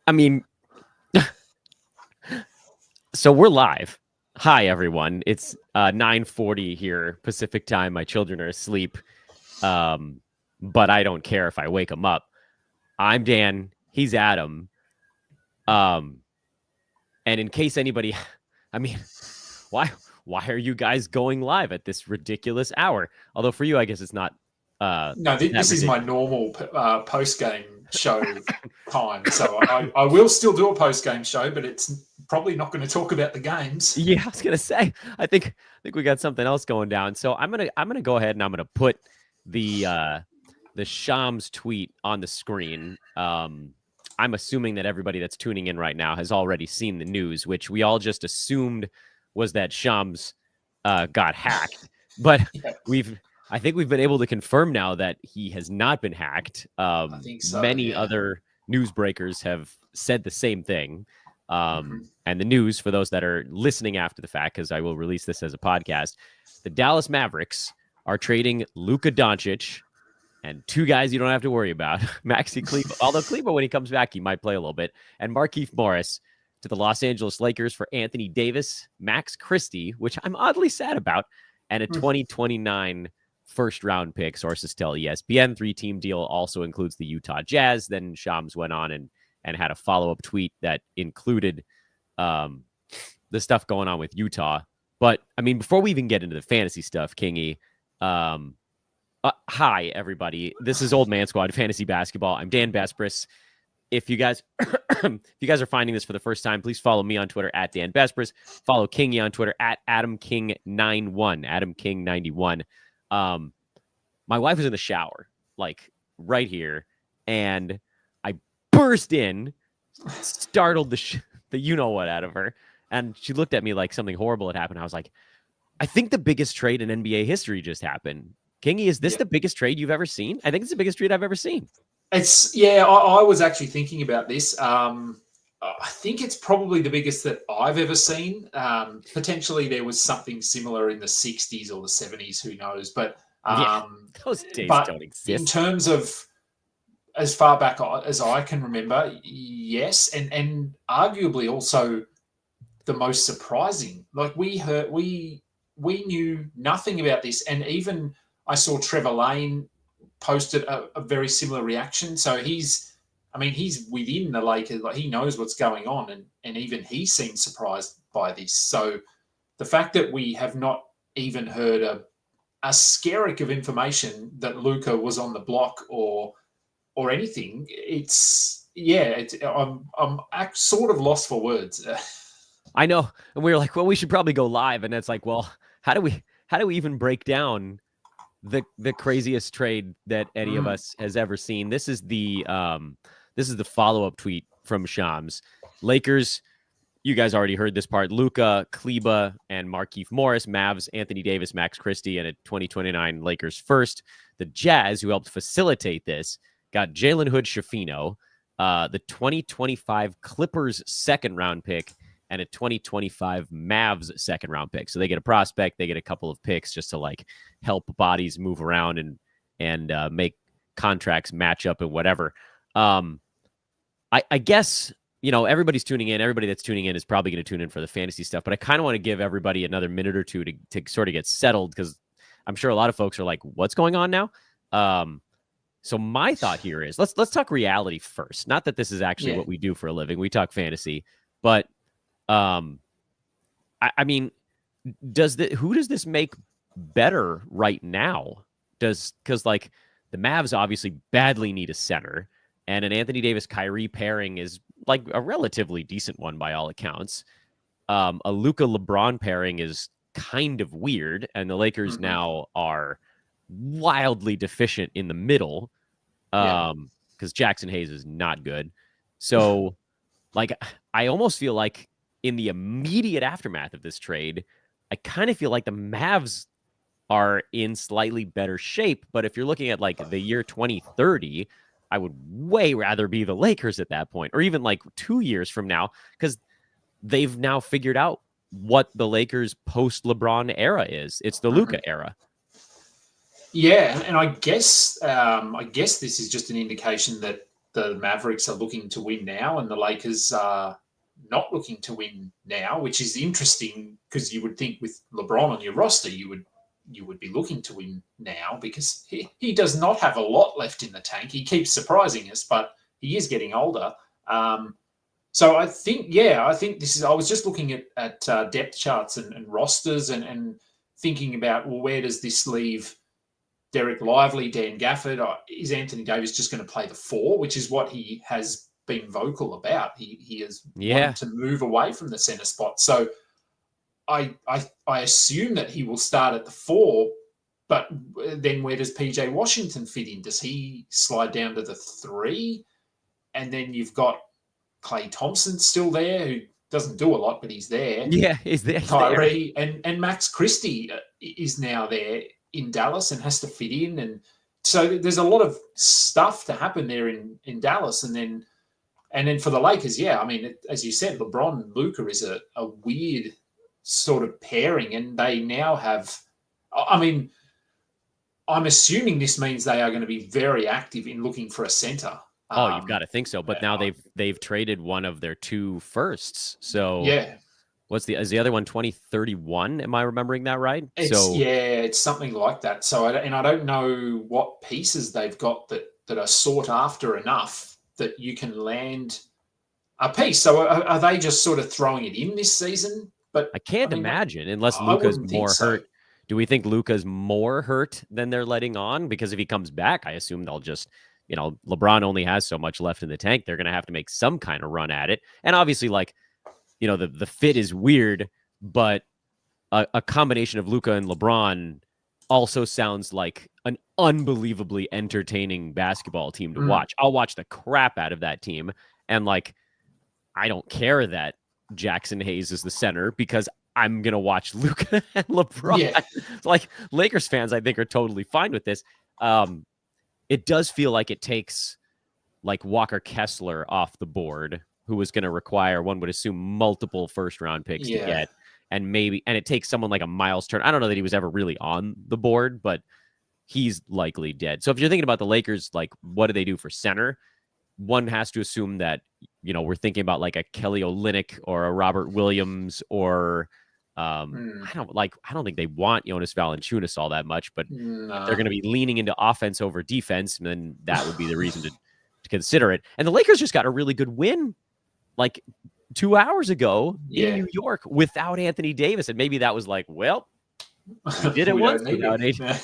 I mean, so we're live. Hi, everyone. It's 9:40 here Pacific time. My children are asleep, but I don't care if I wake them up. I'm Dan. He's Adam. And in case anybody, I mean, why are you guys going live at this ridiculous hour? Although for you, I guess it's not. No, this is my normal post-game show time. So I will still do a post-game show, but it's probably not going to talk about the games. Yeah, I was gonna say. I think we got something else going down. So I'm gonna go ahead and I'm gonna put the Shams tweet on the screen. I'm assuming that everybody that's tuning in right now has already seen the news, which we all just assumed was that Shams got hacked, but Yeah. I think we've been able to confirm now that he has not been hacked. I think so, Many yeah. other newsbreakers have said the same thing. And the news, for those that are listening after the fact, because I will release this as a podcast, the Dallas Mavericks are trading Luka Doncic and two guys you don't have to worry about, Maxi Kleber, although Kleber, when he comes back, he might play a little bit, and Markieff Morris to the Los Angeles Lakers for Anthony Davis, Max Christie, which I'm oddly sad about, and a 2029 first-round pick, sources tell ESPN. 3-team deal also includes the Utah Jazz. Then Shams went on and had a follow-up tweet that included the stuff going on with Utah. But, I mean, before we even get into the fantasy stuff, Kingy, hi, everybody. This is Old Man Squad Fantasy Basketball. I'm Dan Besbris. If you guys are finding this for the first time, please follow me on Twitter at Dan Besbris. Follow Kingy on Twitter at AdamKing91, AdamKing91. My wife was in the shower, like right here, and I burst in, startled the you-know-what out of her, and she looked at me like something horrible had happened. I was like, I think the biggest trade in NBA history just happened. Kingy, is this the biggest trade you've ever seen? I think it's the biggest trade I've ever seen. I was actually thinking about this. I think it's probably the biggest that I've ever seen. Potentially there was something similar in the 60s or the 70s, who knows? But those days don't exist. In terms of as far back as I can remember, yes, and arguably also the most surprising. Like we knew nothing about this, and even I saw Trevor Lane posted a very similar reaction. So he's within the Lakers, like he knows what's going on, and even he seems surprised by this. So the fact that we have not even heard a skerrick of information that Luka was on the block or anything, I'm sort of lost for words. I know, and we were like, well, we should probably go live, and it's like, well, how do we even break down the craziest trade that any of us has ever seen? This is the follow-up tweet from Shams. Lakers, you guys already heard this part. Luka, Kleber, and Markieff Morris. Mavs, Anthony Davis, Max Christie, and a 2029 Lakers first. The Jazz, who helped facilitate this, got Jalen Hood-Schifino, the 2025 Clippers second-round pick, and a 2025 Mavs second-round pick. So they get a prospect, they get a couple of picks just to like help bodies move around and make contracts match up and whatever. I guess, you know, everybody's tuning in. Everybody that's tuning in is probably going to tune in for the fantasy stuff, but I kind of want to give everybody another minute or two to sort of get settled, because I'm sure a lot of folks are like, what's going on now? So my thought here is let's talk reality first. Not that this is actually what we do for a living. We talk fantasy, but I mean, who does this make better right now? Because like the Mavs obviously badly need a center, and an Anthony Davis Kyrie pairing is like a relatively decent one by all accounts. A Luka LeBron pairing is kind of weird, and the Lakers now are wildly deficient in the middle because Jackson Hayes is not good. So like I almost feel like in the immediate aftermath of this trade, I kind of feel like the Mavs are in slightly better shape. But if you're looking at like the year 2030, I would way rather be the Lakers at that point, or even like 2 years from now, because they've now figured out what the Lakers post-LeBron era is. It's the Luka era. Yeah, and I guess this is just an indication that the Mavericks are looking to win now, and the Lakers are not looking to win now, which is interesting because you would think with LeBron on your roster, you would be looking to win now because he does not have a lot left in the tank. He keeps surprising us, but he is getting older. So I think this is. I was just looking at depth charts and rosters and thinking about, well, where does this leave Derek Lively, Dan Gafford? Is Anthony Davis just going to play the 4, which is what he has been vocal about? He has wanted to move away from the center spot. So I assume that he will start at the 4, but then where does PJ Washington fit in? Does he slide down to the 3? And then you've got Klay Thompson still there, who doesn't do a lot, but he's there. Yeah, he's there. Kyrie and Max Christie is now there in Dallas and has to fit in. And so there's a lot of stuff to happen there in Dallas. And then for the Lakers, I mean, as you said, LeBron and Luka is a weird sort of pairing, and they now have, I mean, I'm assuming this means they are going to be very active in looking for a center. Oh, you've got to think so. But now they've traded one of their 2 firsts. So is the other one 2031? Am I remembering that right? It's something like that. So I don't know what pieces they've got that are sought after enough that you can land a piece. So are they just sort of throwing it in this season? But I can't imagine unless Luka's more hurt. Do we think Luka's more hurt than they're letting on? Because if he comes back, I assume they'll just, LeBron only has so much left in the tank. They're going to have to make some kind of run at it. And obviously, the fit is weird, but a combination of Luka and LeBron also sounds like an unbelievably entertaining basketball team to watch. I'll watch the crap out of that team. And I don't care that Jackson Hayes is the center because I'm going to watch Luka and LeBron. Yeah. Lakers fans, I think, are totally fine with this. It does feel like it takes Walker Kessler off the board, who was going to require, one would assume, multiple first-round picks to get. And it takes someone like a Miles Turner. I don't know that he was ever really on the board, but he's likely dead. So if you're thinking about the Lakers, what do they do for center? One has to assume that, we're thinking about a Kelly Olynyk or a Robert Williams or I don't think they want Jonas Valanciunas all that much, but if they're going to be leaning into offense over defense, then that would be the reason to consider it. And the Lakers just got a really good win 2 hours ago in New York without Anthony Davis. And maybe that was we did it once without AD.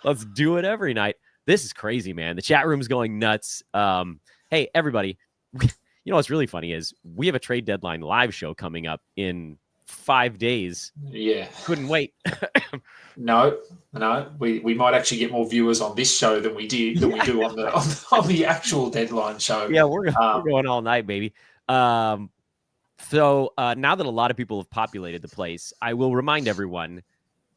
Let's do it every night. This is crazy, man. The chat room's going nuts. Hey, everybody, what's really funny is we have a trade deadline live show coming up in 5 days. Yeah. Couldn't wait. No. We might actually get more viewers on this show than we do on the actual deadline show. Yeah, we're going all night, baby. So now that a lot of people have populated the place, I will remind everyone,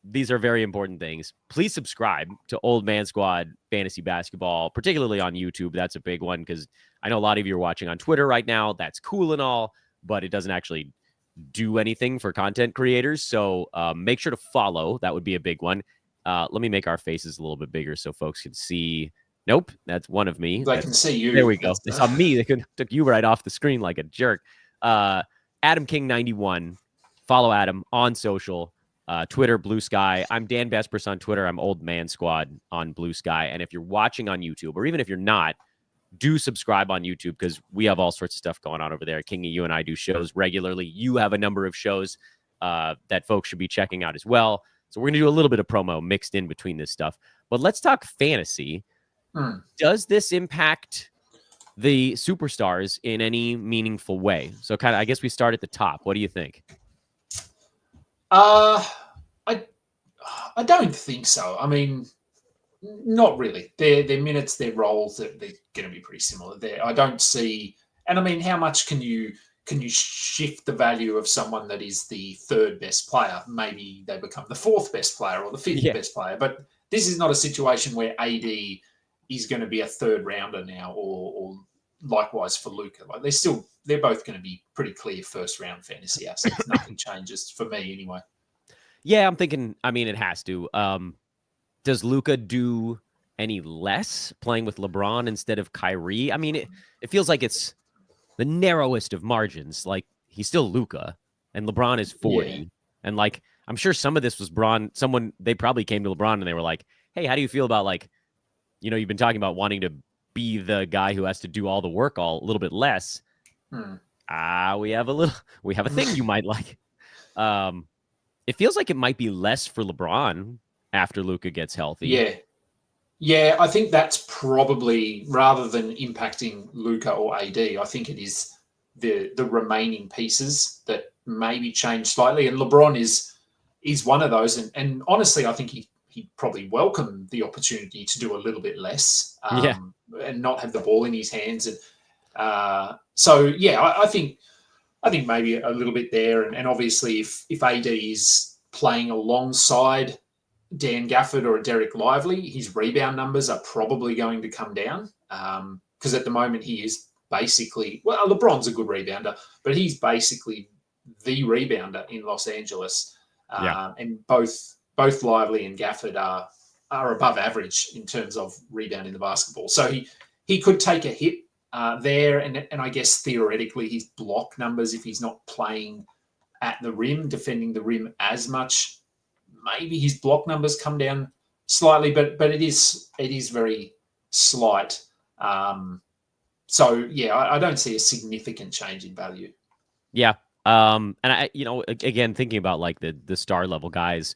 these are very important things. Please subscribe to Old Man Squad Fantasy Basketball, particularly on YouTube. That's a big one because I know a lot of you are watching on Twitter right now. That's cool and all, but it doesn't actually do anything for content creators. So make sure to follow. That would be a big one. Let me make our faces a little bit bigger so folks can see. Nope, that's one of me. They can see you. There we go. They saw me. They took you right off the screen like a jerk. Adam King 91. Follow Adam on social. Twitter, Blue Sky. I'm Dan Besbris on Twitter. I'm Old Man Squad on Blue Sky. And if you're watching on YouTube, or even if you're not, do subscribe on YouTube because we have all sorts of stuff going on over there. Kingy, you and I do shows regularly. You have a number of shows that folks should be checking out as well. So we're going to do a little bit of promo mixed in between this stuff. But let's talk fantasy. Does this impact the superstars in any meaningful way? So I guess we start at the top. What do you think? I don't think so. I mean, not really. Their minutes, their roles, they're going to be pretty similar. I don't see, and I mean, how much can you shift the value of someone that is the third best player? Maybe they become the fourth best player or the fifth best player. But this is not a situation where AD is going to be a third rounder now, or likewise for Luka. They're both going to be pretty clear first round fantasy assets. Nothing changes for me anyway. Yeah, I'm thinking. I mean, it has to. Does Luka do any less playing with LeBron instead of Kyrie? I mean, it feels like it's the narrowest of margins. Like, he's still Luka, and LeBron is 40. Yeah. And like, I'm sure some of this was they probably came to LeBron and they were like, hey, how do you feel about, like, you've been talking about wanting to be the guy who has to do all the work a little bit less. We have a thing you might like. It feels like it might be less for LeBron after Luka gets healthy. Yeah. Yeah, I think that's probably, rather than impacting Luka or AD, I think it is the remaining pieces that maybe change slightly. And LeBron is one of those. And honestly, I think he'd probably welcome the opportunity to do a little bit less and not have the ball in his hands. And so, yeah, I think maybe a little bit there. And obviously, if AD is playing alongside Dan Gafford or a Derek Lively, his rebound numbers are probably going to come down because at the moment he is basically, well, LeBron's a good rebounder, but he's basically the rebounder in Los Angeles. And both Lively and Gafford are above average in terms of rebounding the basketball. So he could take a hit there, and I guess theoretically his block numbers, if he's not playing at the rim, defending the rim as much, maybe his block numbers come down slightly, but it is very slight. So yeah, I don't see a significant change in value. Yeah. And I, again, thinking about like the star level guys,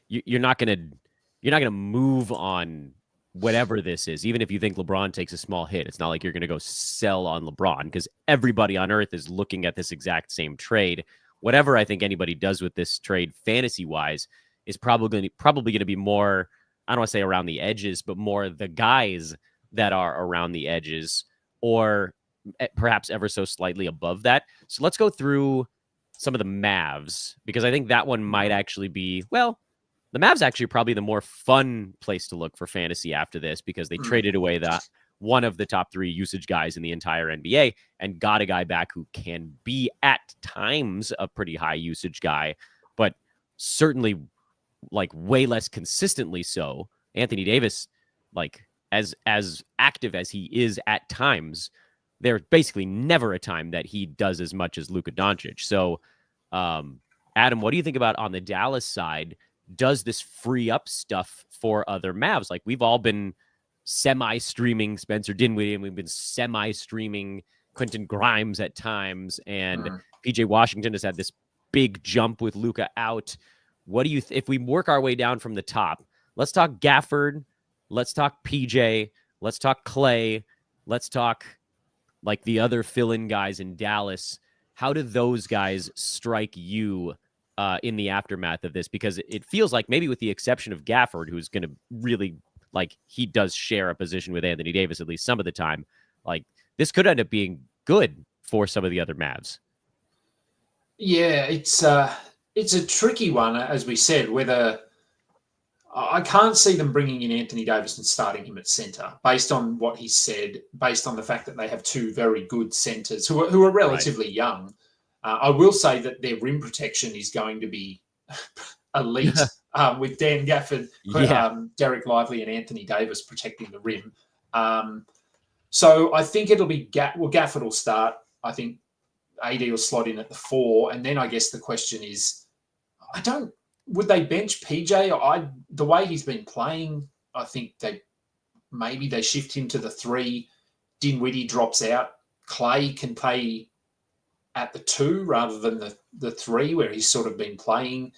you're not gonna move on whatever this is, even if you think LeBron takes a small hit. It's not like you're gonna go sell on LeBron because everybody on earth is looking at this exact same trade. Whatever I think anybody does with this trade fantasy wise is probably going to be more, I don't want to say around the edges, but more the guys that are around the edges or perhaps ever so slightly above that. So let's go through some of the Mavs, because I think that one might actually be, well, the Mavs actually are probably the more fun place to look for fantasy after this, because they traded away that one of the top 3 usage guys in the entire NBA and got a guy back who can be at times a pretty high usage guy, but certainly like way less consistently so. Anthony Davis, like as active as he is at times, there's basically never a time that he does as much as Luka Doncic. So, Adam, what do you think about on the Dallas side? Does this free up stuff for other Mavs? Like, we've all been semi-streaming Spencer Dinwiddie, and we've been semi-streaming Quentin Grimes at times, and PJ Washington has had this big jump with Luka out. What do you if we work our way down from the top? Let's talk Gafford. Let's talk PJ. Let's talk Clay. Let's talk like the other fill-in guys in Dallas. How do those guys strike you in the aftermath of this? Because it feels like, maybe with the exception of Gafford, who's going to really, like, he does share a position with Anthony Davis at least some of the time, like, this could end up being good for some of the other Mavs. Yeah, it's a tricky one, as we said, whether I can't see them bringing in Anthony Davis and starting him at centre based on what he said, based on the fact that they have 2 very good centres who are relatively young. I will say that their rim protection is going to be elite with Dan Gafford, Derek Lively and Anthony Davis protecting the rim. So I think it'll be Gafford will start. I think AD will slot in at the 4. And then I guess the question is, would they bench PJ? The way he's been playing, I think they shift him to the 3. Dinwiddie drops out. Clay can play at the 2 rather than the 3 where he's sort of been playing.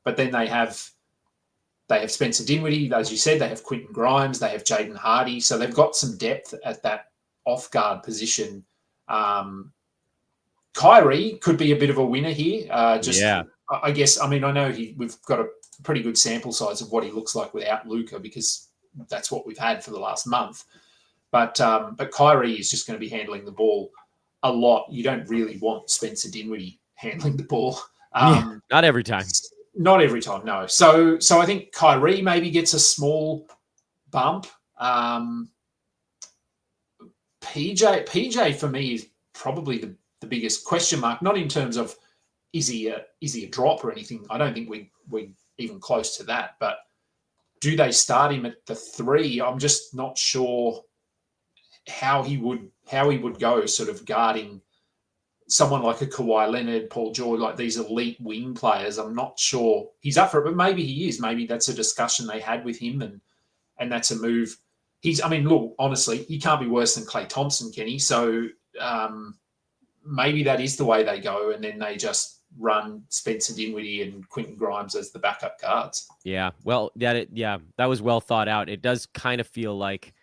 But then they have Spencer Dinwiddie, as you said. They have Quentin Grimes. They have Jaden Hardy. So they've got some depth at that off-guard position. Kyrie could be a bit of a winner here. I guess, I mean, I know we've got a pretty good sample size of what he looks like without Luka, because that's what we've had for the last month. But Kyrie is just going to be handling the ball a lot. You don't really want Spencer Dinwiddie handling the ball. Not every time. Not every time, no. So I think Kyrie maybe gets a small bump. PJ for me is probably the biggest question mark, not in terms of is he a drop or anything. I don't think we're even close to that. But do they start him at the 3? I'm just not sure how he would go sort of guarding someone like a Kawhi Leonard, Paul George, like these elite wing players. I'm not sure he's up for it, but maybe he is. Maybe that's a discussion they had with him, and that's a move. I mean, look, honestly, he can't be worse than Klay Thompson, can he? So maybe that is the way they go, and then they just run Spencer Dinwiddie and Quentin Grimes as the backup guards. Yeah, well, that was well thought out. It does kind of feel like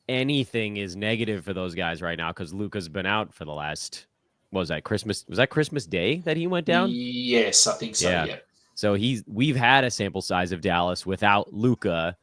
anything is negative for those guys right now because Luka's been out for the last, what was that, Christmas? Was that Christmas Day that he went down? Yes, I think so, yeah. So we've had a sample size of Dallas without Luka,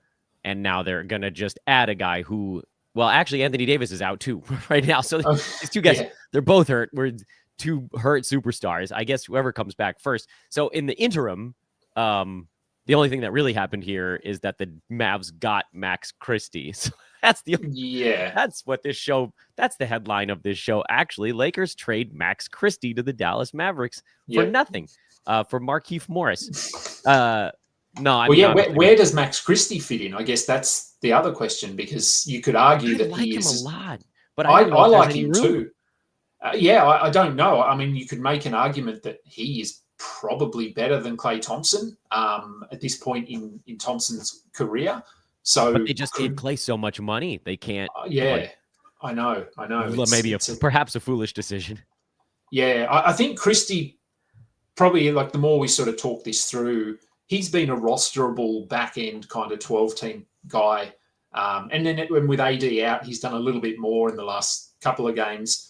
and now they're going to just add a guy who, well, actually, Anthony Davis is out too right now. So these two guys, they're both hurt. We're two hurt superstars. I guess whoever comes back first. So in the interim, the only thing that really happened here is that the Mavs got Max Christie. So that's what this show, that's the headline of this show. Actually, Lakers trade Max Christie to the Dallas Mavericks for nothing, for Markieff Morris. Where does Max Christie fit in? I guess that's the other question, because you could argue that he is him a lot, but I like him too. I don't know. I mean, you could make an argument that he is probably better than Klay Thompson at this point in Thompson's career. So, but they just gave Klay so much money, they can't. I know. Perhaps a foolish decision. Yeah, I think Christie probably, like, the more we sort of talk this through, he's been a rosterable back end kind of 12-team guy, and then with AD out, he's done a little bit more in the last couple of games.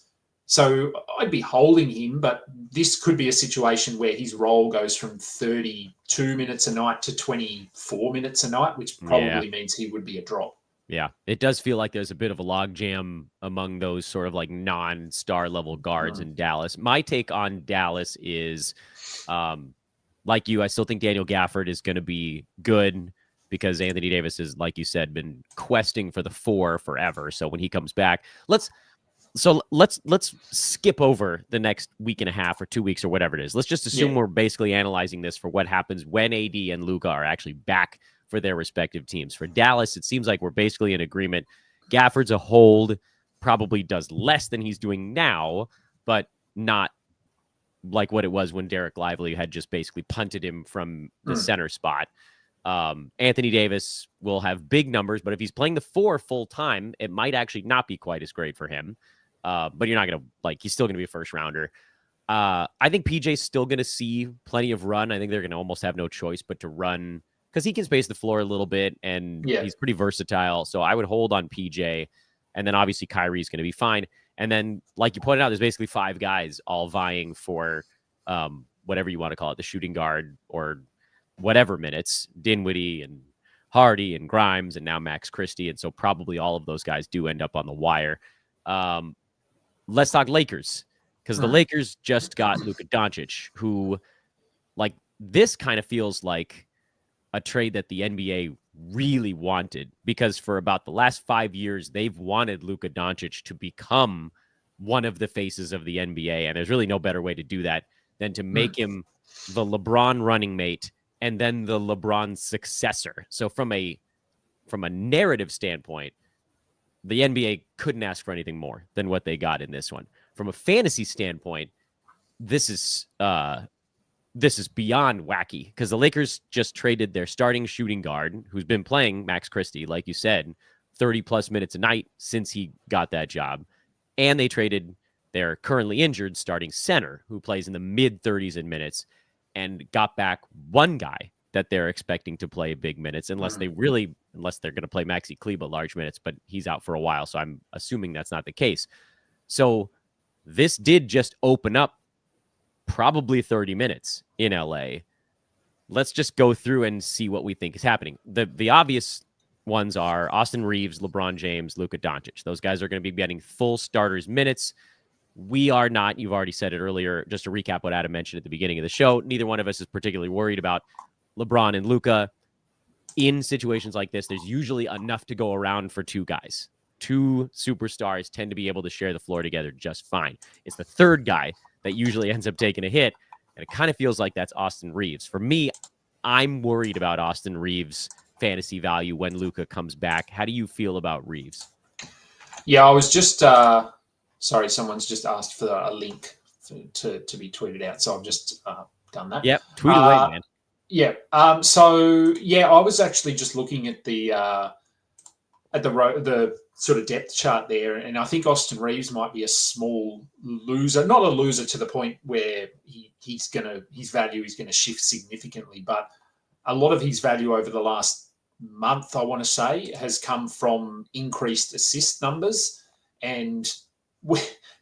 So I'd be holding him, but this could be a situation where his role goes from 32 minutes a night to 24 minutes a night, which probably means he would be a drop. Yeah, it does feel like there's a bit of a logjam among those sort of like non-star level guards in Dallas. My take on Dallas is, like you, I still think Daniel Gafford is going to be good because Anthony Davis is, like you said, been questing for the 4 forever. So when he comes back, let's skip over the next week and a half or 2 weeks or whatever it is. Let's just assume we're basically analyzing this for what happens when AD and Luka are actually back for their respective teams. For Dallas, it seems like we're basically in agreement. Gafford's a hold, probably does less than he's doing now, but not like what it was when Derek Lively had just basically punted him from the center spot. Anthony Davis will have big numbers, but if he's playing the 4 full time, it might actually not be quite as great for him. But you're not going to, he's still going to be a first rounder. I think PJ's still going to see plenty of run. I think they're going to almost have no choice but to run because he can space the floor a little bit and he's pretty versatile. So I would hold on PJ. And then obviously Kyrie's going to be fine. And then, like you pointed out, there's basically 5 guys all vying for whatever you want to call it, the shooting guard or whatever minutes, Dinwiddie and Hardy and Grimes and now Max Christie. And so probably all of those guys do end up on the wire. Let's talk Lakers, because the Lakers just got Luka Doncic, who, like, this kind of feels like a trade that the NBA really wanted, because for about the last 5 years, they've wanted Luka Doncic to become one of the faces of the NBA. And there's really no better way to do that than to make him the LeBron running mate and then the LeBron successor. So from a narrative standpoint, the NBA couldn't ask for anything more than what they got in this one. From a fantasy standpoint, this is beyond wacky, because the Lakers just traded their starting shooting guard, who's been playing, Max Christie, like you said, 30-plus minutes a night since he got that job. And they traded their currently injured starting center, who plays in the mid-30s in minutes, and got back one guy that they're expecting to play big minutes, unless they're going to play Maxi Kleba large minutes, but he's out for a while, so I'm assuming that's not the case. So this did just open up probably 30 minutes in LA. Let's just go through and see what we think is happening. The obvious ones are Austin Reeves, LeBron James, Luka Doncic. Those guys are going to be getting full starters minutes. We are not. You've already said it earlier. Just to recap what Adam mentioned at the beginning of the show, neither one of us is particularly worried about LeBron and Luka. In situations like this, there's usually enough to go around for 2 guys. 2 superstars tend to be able to share the floor together just fine. It's the third guy that usually ends up taking a hit, and it kind of feels like that's Austin Reeves. For me, I'm worried about Austin Reeves' fantasy value when Luka comes back. How do you feel about Reeves? Yeah, I was just sorry, someone's just asked for a link to be tweeted out, so I've just done that. Yep, tweet away, man. Yeah. So yeah, I was actually just looking at the sort of depth chart there, and I think Austin Reeves might be a small loser, not a loser to the point where his value is gonna shift significantly, but a lot of his value over the last month, I want to say, has come from increased assist numbers, and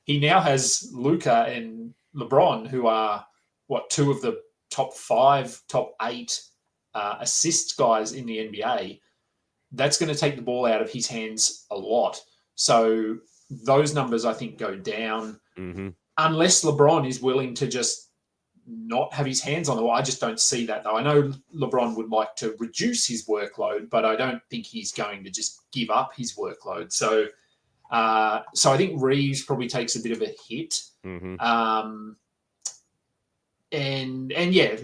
he now has Luka and LeBron, who are two of the top 5, top 8 assist guys in the NBA. That's going to take the ball out of his hands a lot. So those numbers, I think, go down unless LeBron is willing to just not have his hands on the ball. I just don't see that, though. I know LeBron would like to reduce his workload, but I don't think he's going to just give up his workload. So I think Reeves probably takes a bit of a hit. And yeah,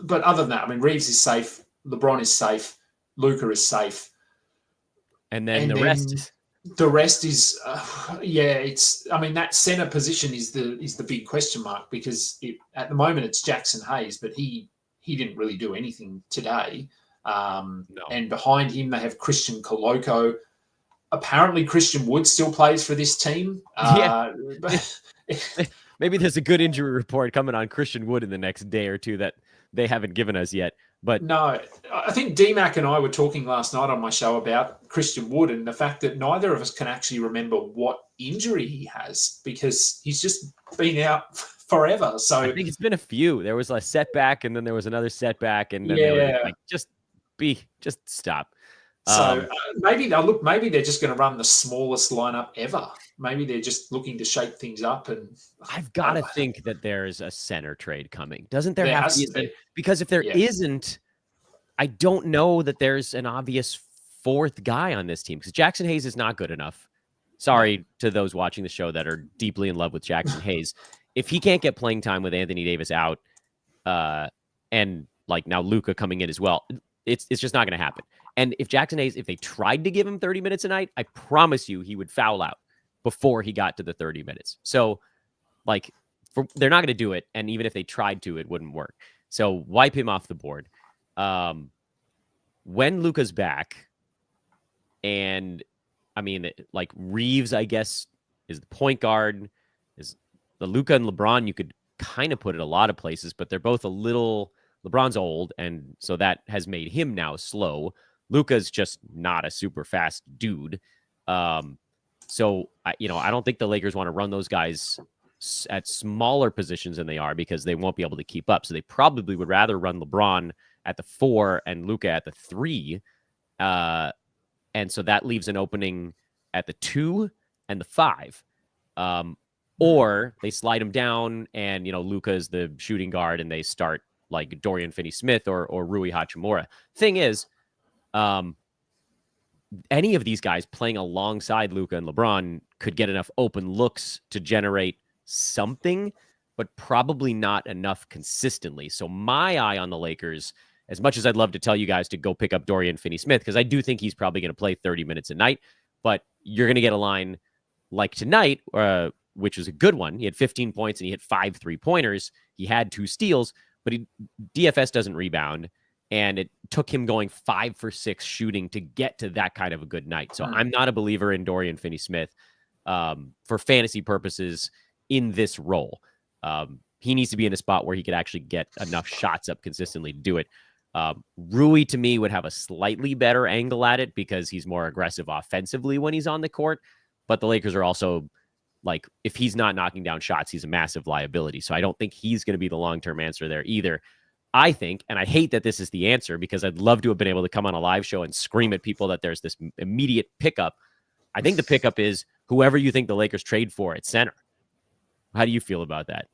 but other than that, I mean, Reeves is safe, LeBron is safe, Luka is safe. And then the rest is, it's. I mean, that center position is the big question mark, because at the moment it's Jackson Hayes, but he didn't really do anything today. No. And behind him they have Christian Koloko. Apparently, Christian Wood still plays for this team. Maybe there's a good injury report coming on Christian Wood in the next day or two that they haven't given us yet. But no, I think DMAC and I were talking last night on my show about Christian Wood and the fact that neither of us can actually remember what injury he has, because he's just been out forever. So I think it's been a few. There was a setback, and then there was another setback, and then they were like, just stop. So maybe they're just going to run the smallest lineup ever. Maybe they're just looking to shake things up. And I've got to think that there's a center trade coming. Doesn't there have to be? Because if there isn't, I don't know that there's an obvious fourth guy on this team, because Jackson Hayes is not good enough. Sorry to those watching the show that are deeply in love with Jackson Hayes. If he can't get playing time with Anthony Davis out, and like now Luka coming in as well, it's just not going to happen. And if Jackson Hayes, if they tried to give him 30 minutes a night, I promise you he would foul out before he got to the 30 minutes. So, like, they're not going to do it. And even if they tried to, it wouldn't work. So wipe him off the board. When Luka's back, and I mean, like Reeves, I guess, is the point guard. Is the Luka and LeBron, you could kind of put it a lot of places, but they're both a little, LeBron's old, and so that has made him now slow. Luka's just not a super fast dude. So, I don't think the Lakers want to run those guys at smaller positions than they are, because they won't be able to keep up. So they probably would rather run LeBron at the 4 and Luka at the 3. And so that leaves an opening at the 2 and the 5. Or they slide him down and, Luka is the shooting guard and they start like Dorian Finney-Smith or Rui Hachimura. Thing is, any of these guys playing alongside Luka and LeBron could get enough open looks to generate something, but probably not enough consistently. So my eye on the Lakers, as much as I'd love to tell you guys to go pick up Dorian Finney-Smith, because I do think he's probably going to play 30 minutes a night, but you're going to get a line like tonight, which was a good one. He had 15 points and he hit 5 3-pointers. He had 2 steals, but DFS doesn't rebound. And it took him going 5 for 6 shooting to get to that kind of a good night. So I'm not a believer in Dorian Finney-Smith for fantasy purposes in this role. He needs to be in a spot where he could actually get enough shots up consistently to do it. Rui, to me, would have a slightly better angle at it because he's more aggressive offensively when he's on the court. But the Lakers are also, like, if he's not knocking down shots, he's a massive liability. So I don't think he's going to be the long-term answer there either. I think, and I hate that this is the answer because I'd love to have been able to come on a live show and scream at people that there's this immediate pickup. I think the pickup is whoever you think the Lakers trade for at center. How do you feel about that?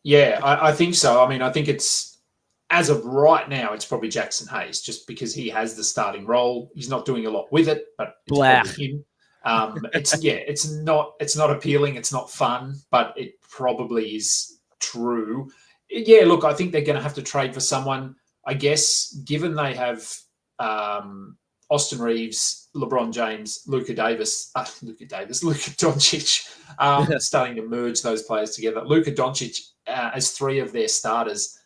Yeah, I think so. I mean, I think it's, as of right now, it's probably Jackson Hayes, just because he has the starting role. He's not doing a lot with it, but it's probably him. It's not appealing. It's not fun, but it probably is true. Yeah, look, I think they're going to have to trade for someone. I guess given they have Austin Reeves, LeBron James, Luka Doncic, starting to merge those players together. Luka Doncic as three of their starters.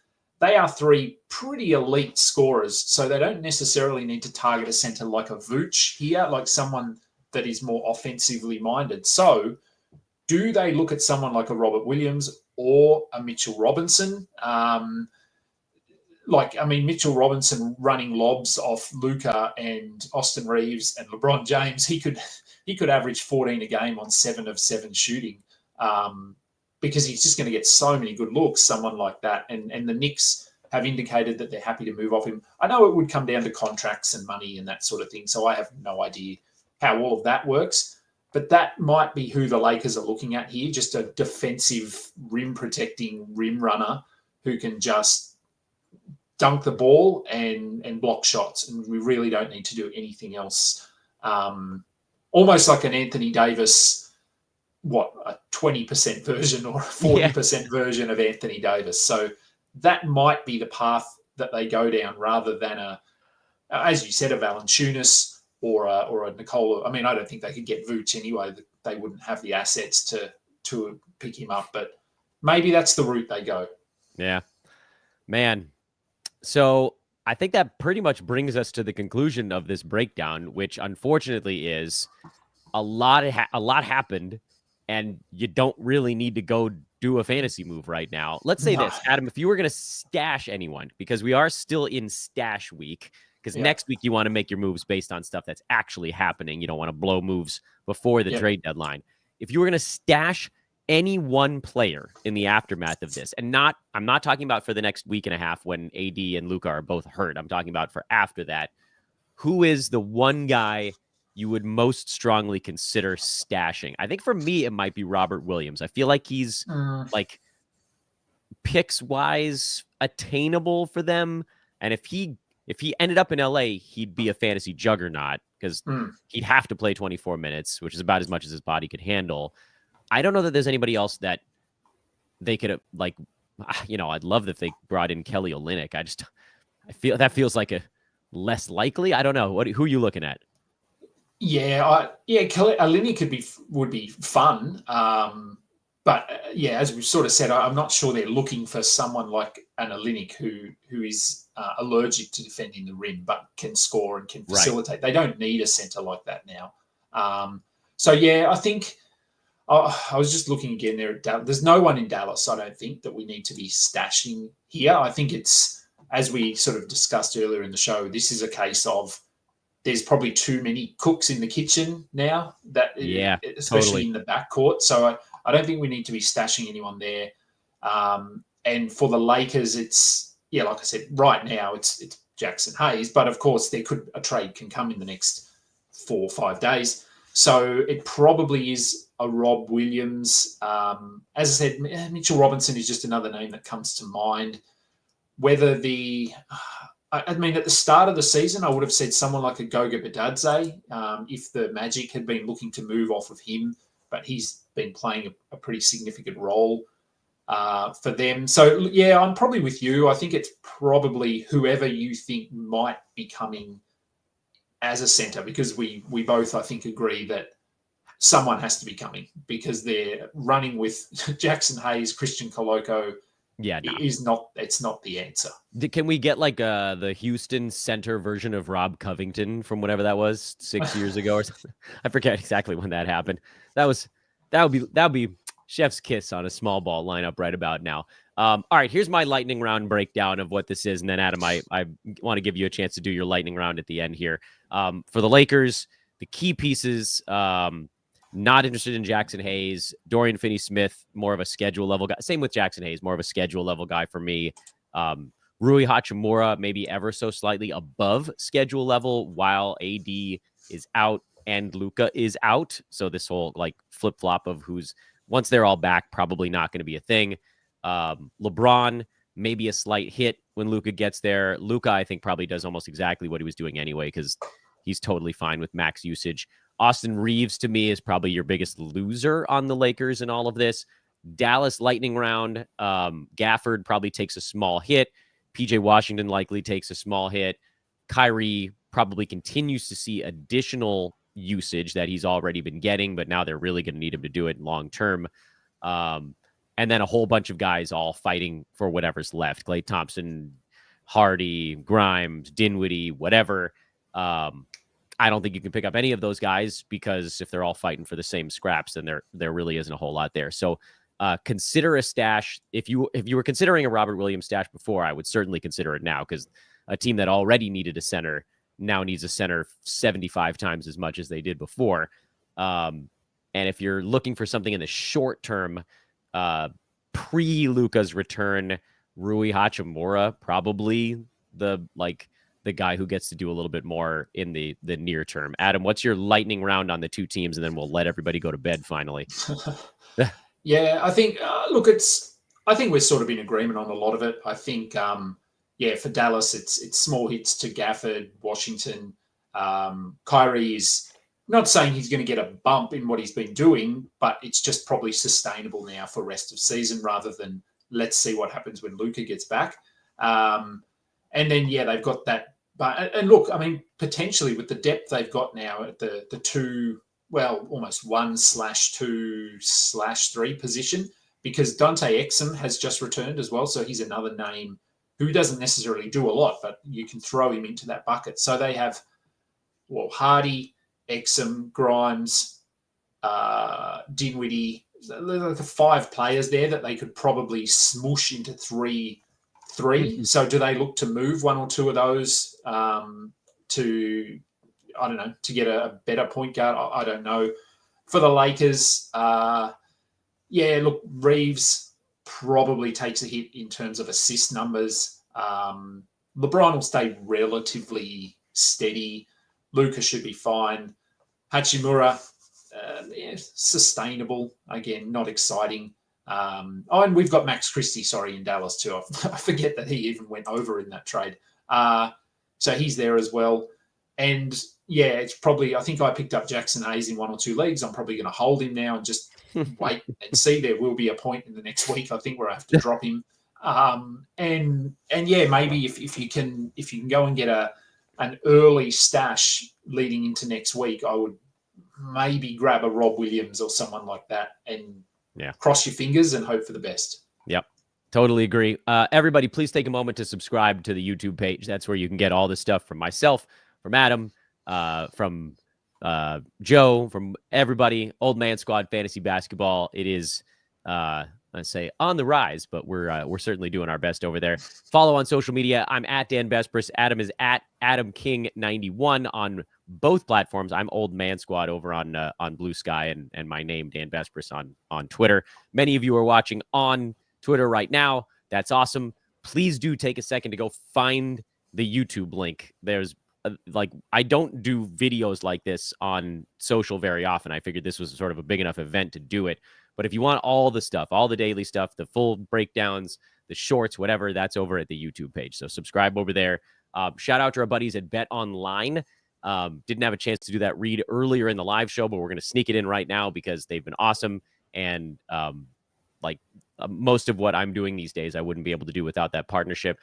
They are three pretty elite scorers, so they don't necessarily need to target a center like a Vooch here, like someone that is more offensively minded. So do they look at someone like a Robert Williams or a Mitchell Robinson? Mitchell Robinson running lobs off Luka and Austin Reeves and LeBron James, he could average 14 a game on 7 of 7 shooting, because he's just going to get so many good looks, someone like that. And the Knicks have indicated that they're happy to move off him. I know it would come down to contracts and money and that sort of thing, so I have no idea how all of that works. But that might be who the Lakers are looking at here, just a defensive rim-protecting rim runner who can just dunk the ball and block shots, and we really don't need to do anything else. Almost like an Anthony Davis, a 20% version or a 40% version of Anthony Davis. So that might be the path that they go down, rather than as you said, a Valanciunas or a Nikola. I mean, I don't think they could get Vooch anyway. They wouldn't have the assets to pick him up, but maybe that's the route they go. Yeah, man. So I think that pretty much brings us to the conclusion of this breakdown, which unfortunately is a lot happened, and you don't really need to go do a fantasy move right now. Let's say this, Adam, if you were going to stash anyone, because we are still in stash week, because next week you want to make your moves based on stuff that's actually happening. You don't want to blow moves before the trade deadline. If you were going to stash any one player in the aftermath of this, and I'm not talking about for the next week and a half when AD and Luka are both hurt. I'm talking about for after that. Who is the one guy you would most strongly consider stashing? I think for me, it might be Robert Williams. I feel like he's like picks wise attainable for them. And if he ended up in LA, he'd be a fantasy juggernaut, because he'd have to play 24 minutes, which is about as much as his body could handle. I don't know that there's anybody else that they could have, I'd love if they brought in Kelly Olynyk. I feel that feels like a less likely. I don't know. Who are you looking at? Kelly Olynyk would be fun. But as we've sort of said, I'm not sure they're looking for someone like an Olynyk who is allergic to defending the rim, but can score and can facilitate. Right. They don't need a center like that now. I think. I was just looking again there at Dallas. There's no one in Dallas, I don't think, that we need to be stashing here. I think it's, as we sort of discussed earlier in the show, this is a case of there's probably too many cooks in the kitchen now, especially in the backcourt. So I don't think we need to be stashing anyone there. And for the Lakers, it's, like I said, right now it's Jackson Hayes. But, of course, a trade can come in the next 4 or 5 days. So it probably is a Rob Williams. As I said, Mitchell Robinson is just another name that comes to mind. Whether at the start of the season, I would have said someone like a Goga Bitadze, if the Magic had been looking to move off of him, but he's been playing a pretty significant role for them. So, I'm probably with you. I think it's probably whoever you think might be coming as a center, because we both, I think, agree that someone has to be coming, because they're running with Jackson Hayes, Christian Coloco. It's not the answer. Can we get like the Houston center version of Rob Covington from whatever that was 6 years ago or something? I forget exactly when that happened. That would be chef's kiss on a small ball lineup right about now. All right, here's my lightning round breakdown of what this is. And then, Adam, I want to give you a chance to do your lightning round at the end here. For the Lakers, the key pieces, not interested in Jackson Hayes. Dorian Finney-Smith, more of a schedule level guy. Same with Jackson Hayes, more of a schedule level guy for me. Rui Hachimura, maybe ever so slightly above schedule level, while AD is out and Luka is out. So this whole flip-flop of once they're all back, probably not going to be a thing. LeBron, maybe a slight hit when Luka gets there. Luka, I think, probably does almost exactly what he was doing anyway, because he's totally fine with max usage. Austin Reeves, to me, is probably your biggest loser on the Lakers in all of this. Dallas lightning round. Gafford probably takes a small hit. PJ Washington likely takes a small hit. Kyrie probably continues to see additional usage that he's already been getting, but now they're really going to need him to do it long term. And then a whole bunch of guys all fighting for whatever's left. Klay Thompson, Hardy, Grimes, Dinwiddie, whatever. I don't think you can pick up any of those guys because if they're all fighting for the same scraps, then there really isn't a whole lot there. So consider a stash. If you were considering a Robert Williams stash before, I would certainly consider it now, because a team that already needed a center now needs a center 75 times as much as they did before. And if you're looking for something in the short term, pre-Luka's return, Rui Hachimura, probably the guy who gets to do a little bit more in the near term. Adam, what's your lightning round on the two teams, and then we'll let everybody go to bed finally. Yeah, I think, I think we're sort of in agreement on a lot of it. I think, for Dallas, it's small hits to Gafford, Washington. Kyrie is not saying he's going to get a bump in what he's been doing, but it's just probably sustainable now for rest of season rather than let's see what happens when Luka gets back. And then, they've got that. And look, I mean, potentially with the depth they've got now at the two, well, almost 1/2/3 position, because Dante Exum has just returned as well. So he's another name who doesn't necessarily do a lot, but you can throw him into that bucket. So they have, Hardy, Exum, Grimes, Dinwiddie, the 5 players there that they could probably smoosh into 3-3. So do they look to move one or two of those to get a better point guard? I don't know. For the Lakers, Reeves probably takes a hit in terms of assist numbers. LeBron will stay relatively steady. Luka should be fine. Hachimura, sustainable. Again, not exciting. And we've got Max Christie, in Dallas too. I forget that he even went over in that trade. So he's there as well. And it's probably, I think I picked up Jackson Hayes in 1 or 2 leagues. I'm probably going to hold him now and just wait and see. There will be a point in the next week, I think, where I have to drop him. Maybe if you can go and get an early stash leading into next week, I would maybe grab a Rob Williams or someone like that and cross your fingers and hope for the best. Yep. Totally agree. Everybody, please take a moment to subscribe to the YouTube page. That's where you can get all this stuff from myself, from Adam, from Joe, from everybody. Old Man Squad Fantasy Basketball. It is, let's say, on the rise, but we're certainly doing our best over there. Follow on social media. I'm at Dan Besbris. Adam is at Adam King 91 on both platforms. I'm Old Man Squad over on Blue Sky, and my name Dan Besbris on Twitter. Many of you are watching on Twitter right now. That's awesome. Please do take a second to go find the YouTube link. There's I don't do videos like this on social very often. I figured this was sort of a big enough event to do it. But if you want all the stuff, all the daily stuff, the full breakdowns, the shorts, whatever, that's over at the YouTube page. So subscribe over there. Shout out to our buddies at Bet Online. Didn't have a chance to do that read earlier in the live show, but we're going to sneak it in right now because they've been awesome. And most of what I'm doing these days, I wouldn't be able to do without that partnership.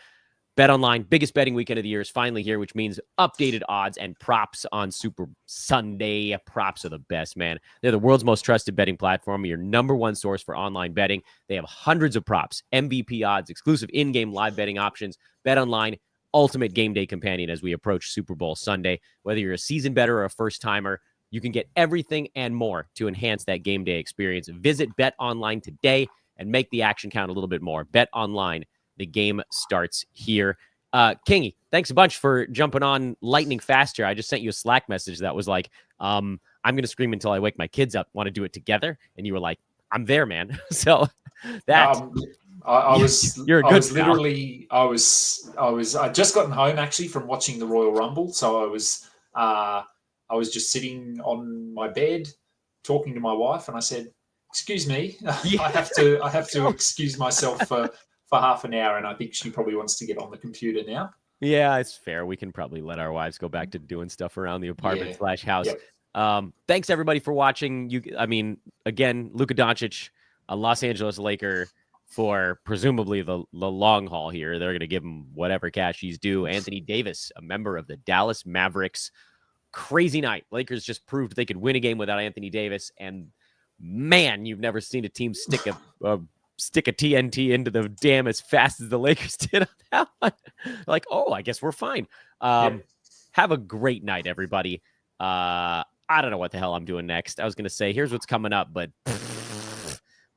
Bet Online, biggest betting weekend of the year, is finally here, which means updated odds and props on Super Sunday. Props are the best, man. They're the world's most trusted betting platform, your number one source for online betting. They have hundreds of props, MVP odds, exclusive in-game live betting options. Bet Online, ultimate game day companion as we approach Super Bowl Sunday. Whether you're a seasoned bettor or a first-timer, you can get everything and more to enhance that game day experience. Visit Bet Online today and make the action count a little bit more. Bet Online. The game starts here. Kingy, thanks a bunch for jumping on lightning fast here. I just sent you a Slack message that was like, I'm going to scream until I wake my kids up. Want to do it together? And you were like, I'm there, man. So that I just gotten home actually from watching the Royal Rumble. So I was just sitting on my bed talking to my wife, and I said, "Excuse me, I have to excuse myself for half an hour," and I think she probably wants to get on the computer now. Yeah, it's fair. We can probably let our wives go back to doing stuff around the apartment / house. Yep. Thanks everybody for watching. Again, Luka Doncic, a Los Angeles Laker, for presumably the long haul here. They're going to give him whatever cash he's due. Anthony Davis, a member of the Dallas Mavericks. Crazy night. Lakers just proved they could win a game without Anthony Davis. And man, you've never seen a team stick a TNT into the dam as fast as the Lakers did on that one. Like, oh, I guess we're fine. Have a great night, everybody. I don't know what the hell I'm doing next. I was going to say, here's what's coming up, but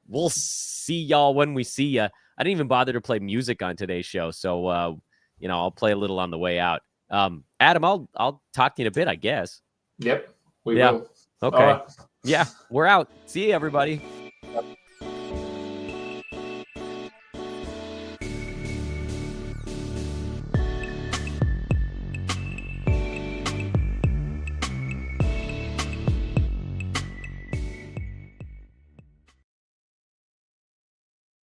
we'll see y'all when we see ya. I didn't even bother to play music on today's show, so I'll play a little on the way out. Adam, I'll talk to you in a bit, I guess. Yep, we will. Okay. Yeah, we're out. See you, everybody.